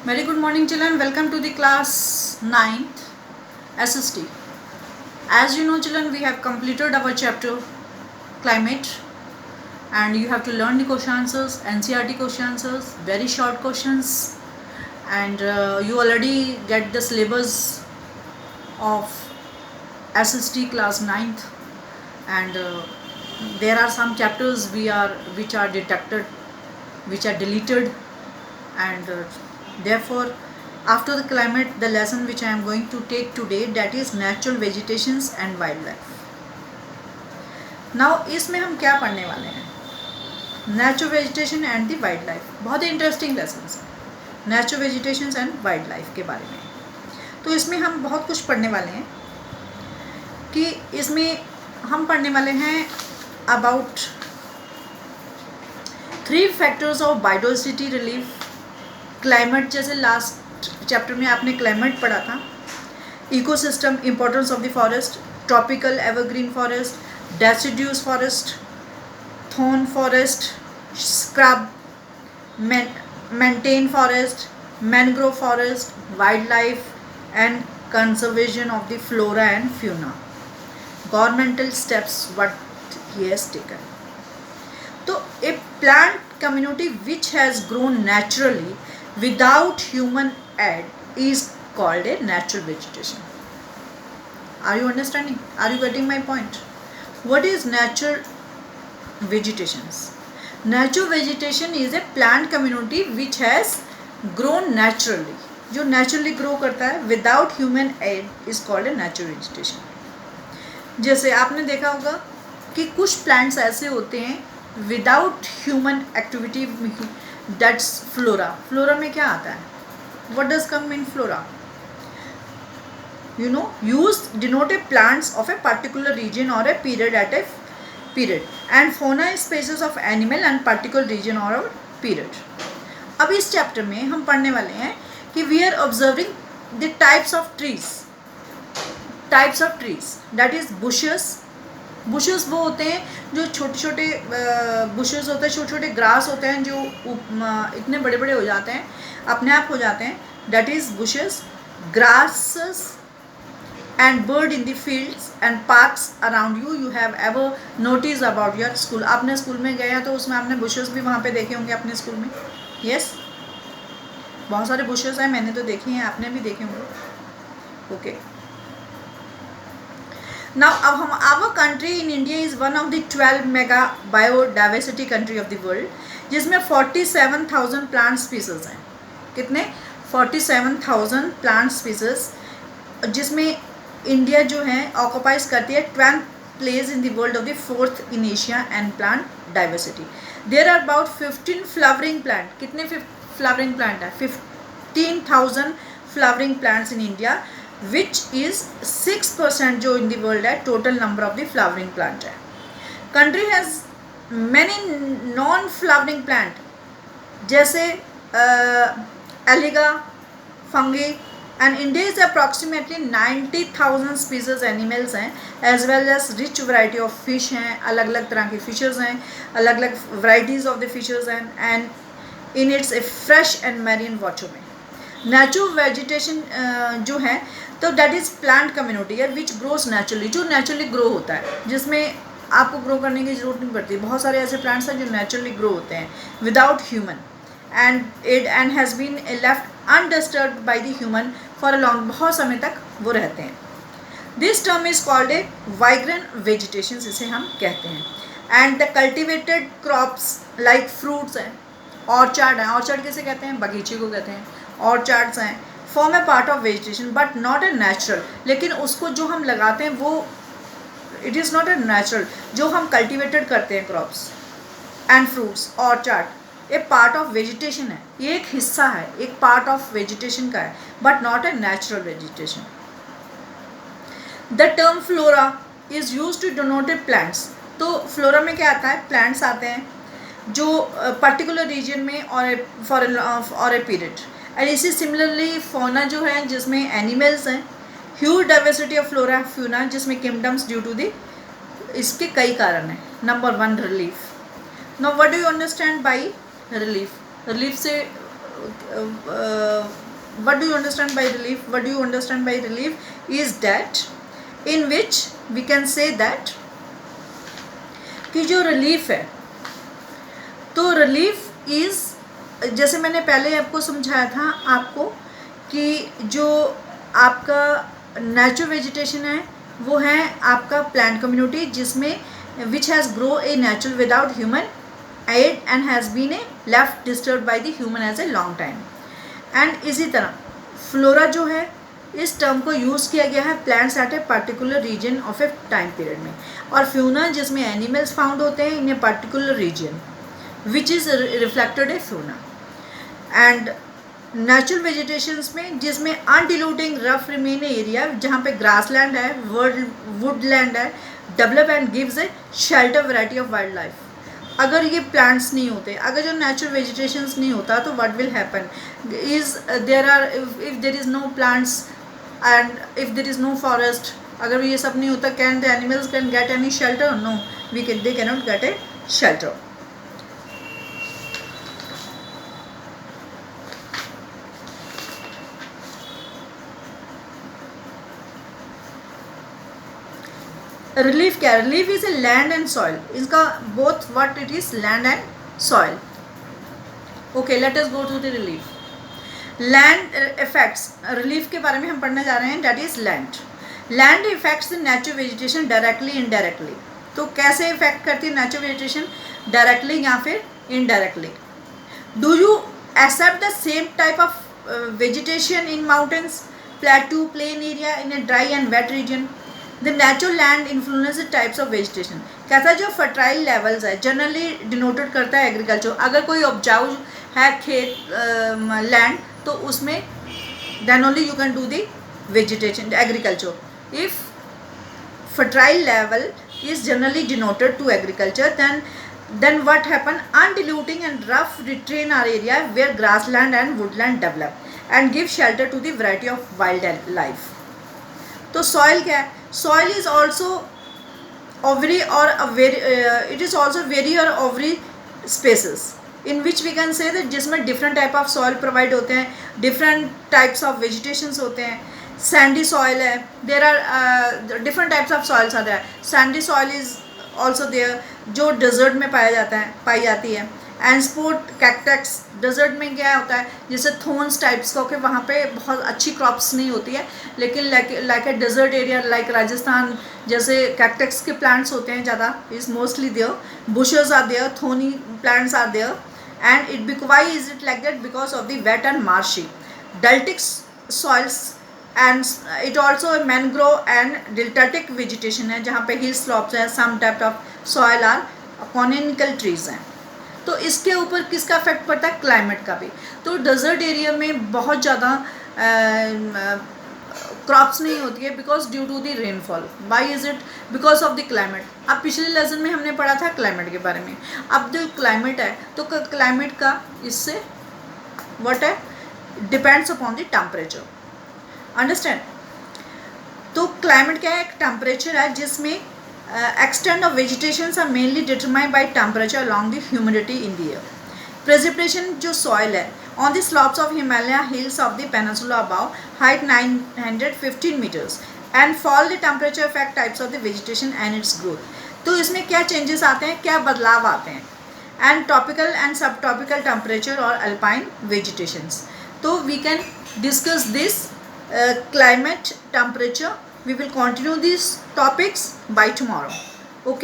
Very good morning, children. Welcome to the class 9th SST. As you know, children, we have completed our chapter climate, and you have to learn the question answers, NCERT question answers, very short questions, and you already get the syllabus of SST class 9th, and there are some chapters which are detected, which are deleted, and therefore after the climate, the lesson which I am going to take today, that is natural vegetations and wildlife. Now इसमें हम क्या पढ़ने वाले हैं? Natural vegetation and the wild life. बहुत ही interesting lesson है natural vegetation and wild life के बारे में. तो इसमें हम बहुत कुछ पढ़ने वाले हैं कि इसमें हम पढ़ने वाले हैं about 3 factors of biodiversity relief. Climate, जैसे लास्ट चैप्टर में आपने क्लाइमेट पढ़ा था. Ecosystem, importance of the forest, tropical evergreen forest, deciduous forest, thorn forest, scrub, maintain forest, mangrove forest, wild life and conservation of the flora and fauna. Governmental steps what he has taken. तो ए plant community which has grown naturally without human aid is called a natural vegetation. Are you understanding? Are you getting my point? What is natural vegetations? Natural vegetation is a plant community which has grown naturally. जो naturally grow करता है without human aid is called a natural vegetation. जैसे आपने देखा होगा कि कुछ plants ऐसे होते हैं without human activity, that's flora. Flora में क्या आता है? What does come in flora? Use denote a plants of a particular region और a period at a period, and fauna species of animal and particular region और period. अब इस chapter में हम पढ़ने वाले हैं कि we are observing the types of trees, that is bushes. Bushes वो होते हैं जो छोटे छोटे बुशेस होते हैं, छोटे छोटे ग्रास होते हैं जो इतने बड़े बड़े हो जाते हैं, अपने आप हो जाते हैं. That is bushes, grasses and bird in the fields and parks around you. You have ever notice about your school. आपने स्कूल में गए हैं तो उसमें आपने बुशेस भी वहाँ पे देखे होंगे अपने स्कूल में. यस, बहुत सारे बुशेस हैं, मैंने तो देखे हैं, आपने भी देखे होंगे. Okay. Now, our country in India is one of the 12 mega biodiversity country of the world, जिसमें 47,000 plant species हैं. कितने? 47,000 plant species, जिसमें इंडिया जो है ऑक्यूपाइज करती है 12th place in the world of the 4th in Asia and plant diversity. There are about 15 flowering plant. कितने flowering plant है? 15,000 flowering plants in India, which is 6% जो in the world है total number of the flowering plant है. Country has many non-flowering plant, जैसे एलिगा, fungi, and India is approximately 90,000 species animals हैं, as well as rich variety of fish हैं, अलग अलग तरह के fishes हैं, अलग अलग varieties of the fishes हैं, and in its a fresh and marine water में. नेचुरल वेजिटेशन जो है तो दैट इज़ प्लांट कम्युनिटी है विच ग्रोज नेचुरली, जो नेचुरली ग्रो होता है, जिसमें आपको ग्रो करने की ज़रूरत नहीं पड़ती. बहुत सारे ऐसे प्लांट्स हैं जो नेचुरली ग्रो होते हैं without human, and has been left undisturbed by the human for a long. बहुत समय तक वो रहते हैं. This term is called a वाइग्रेंट वेजिटेशन, इसे हम कहते हैं. And the cultivated crops like fruits हैं, ऑर्चार्ड हैं. ऑर्चार्ड किसे कहते हैं? बगीचे को कहते हैं. ऑर्चार्ड्स हैं, form a part of vegetation but not a natural. लेकिन उसको जो हम लगाते हैं वो it is not a natural. जो हम कल्टिवेटेड करते हैं crops and fruits, orchard A part of vegetation है, ये एक हिस्सा है, एक पार्ट ऑफ वेजिटेशन का है, but not a natural vegetation. The term flora is use to denote a plants. तो फ्लोरा में क्या आता है? प्लांट्स आते हैं जो पर्टिकुलर रीजन में और ए पीरियड. एंड इसी सिमिलरली फोना जो है जिसमें एनिमल्स हैं, huge diversity of flora fauna, जिसमें किंगडम्स ड्यू टू दी. इसके कई कारण हैं. Number 1, relief. Now what do you understand by relief? Relief से what do you understand by relief? What do you understand by relief is that in which we can say that कि जो relief है, तो relief is, जैसे मैंने पहले आपको समझाया था आपको कि जो आपका नेचुरल वेजिटेशन है वो है आपका प्लांट कम्युनिटी जिसमें which has grow a natural without human aid and has been a left disturb by the human as a long time. And इसी तरह फ्लोरा जो है, इस टर्म को यूज़ किया गया है plants at a particular region of a time period में, और फ्यूना जिसमें एनिमल्स फाउंड होते हैं in a particular region which is reflected a fauna. And natural vegetations में जिसमें अनडिल्यूटिंग रफ रिमेन एरिया जहाँ पे ग्रास लैंड है, वुड लैंड है, develop and gives a shelter variety of wildlife. अगर ये प्लांट्स नहीं होते, अगर जो नेचुरल वेजिटेशंस नहीं होता तो what will happen is there are, if there is no plants and if there is no forest, अगर ये सब नहीं होता can the animals can get any shelter? No, they can not get a shelter. Relief क्या है? Relief is a land and soil. इसका both what it is, land and soil. Okay, let us go to the relief. Land effects, relief के बारे में हम पढ़ने जा रहे हैं. That is land. Land effects the natural vegetation directly indirectly. तो कैसे इफेक्ट करती है नेचुरल वेजिटेशन? डायरेक्टली या फिर indirectly. Do you accept the same type of vegetation in mountains, plateau, plain area, in a dry and wet region? The natural land influences types of vegetation. कहता है जो fertile levels है generally denoted करता है agriculture. अगर कोई उपजाऊ है खेत लैंड तो उसमें then only you can do the vegetation agriculture. If fertile level is generally denoted to agriculture, then what happen? Undiluting and rough terrain are area where grassland and woodland develop and give shelter to the variety of wildlife. तो soil क्या है? Soil is also ovary or it is also very or ovary spaces in which we can say that जिसमें different type of soil provide होते हैं, different types of vegetations होते हैं. Sandy soil है, there are different types of soils are there. Sandy soil is also there जो desert में पाई जाती है. एंड स्पोर्ट कैक्टस, डेजर्ट में क्या होता है जैसे थोन्स टाइप्स का, कि वहाँ पे बहुत अच्छी क्रॉप्स नहीं होती है, लेकिन like a desert area like Rajasthan जैसे कैक्टस के प्लांट्स होते हैं ज़्यादा, is mostly there. Bushes are there, thorny plants are there. And it why is it like that? Because of the wet and marshy deltaic soils. And it also mangrove and deltaic vegetation है जहाँ पे hill slopes हैं. Some type of soil are conical trees हैं. तो इसके ऊपर किसका effect पड़ता है? क्लाइमेट का भी. तो डेजर्ट एरिया में बहुत ज़्यादा क्रॉप्स नहीं होती है because due to the rainfall. Why is it? Because of the climate. अब पिछले लेसन में हमने पढ़ा था क्लाइमेट के बारे में. अब जो क्लाइमेट है तो क्लाइमेट का इससे व्हाट है, depends upon the temperature. Understand? तो क्लाइमेट क्या है? एक टेम्परेचर है जिसमें extent of vegetations are mainly determined by temperature along the humidity in the air. Precipitation जो सॉइल है on the slopes of Himalaya hills of the peninsula above height 915 metres and fall the temperature effect types of the vegetation and its growth. तो इसमें क्या changes आते हैं, क्या बदलाव आते हैं? And tropical and sub tropical temperature और अल्पाइन वेजिटेशंस. तो we can discuss this climate, temperature. We will continue these topics by tomorrow. Okay.